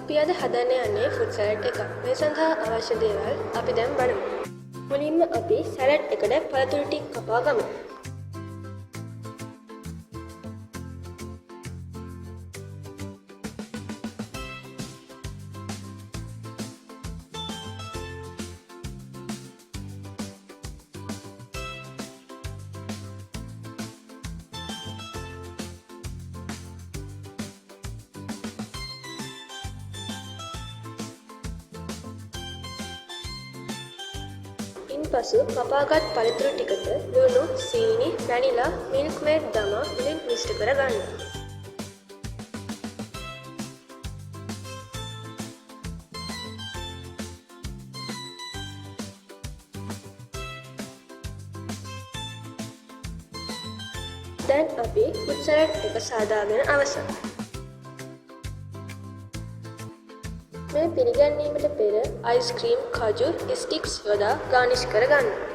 අපි අද හදන්න යන්නේ ෆුඩ් සැලඩ් එකක්. මේ සඳහා අවශ්‍ය දේවල් අපි දැන් බලමු. මුලින්ම අපි සැලඩ් එකට පළතුරු ටික කපා ගමු. ඉන්පසු කපාගත් පළතුරු ටිකට ලුණු, සීනි, වැනිලා, මිල්ක් මේඩ් දමා හොඳින් මිශ්‍ර කරගන්න. දැන් අපි ෆුඩ් සැලඩ් එක සාදාගෙන අවසන්. මේ පිළිගැන්වීමට පෙර අයිස්ක්‍රීම්, කජු ස්ටික්ස් යොදා ගානිෂ් කරගන්න.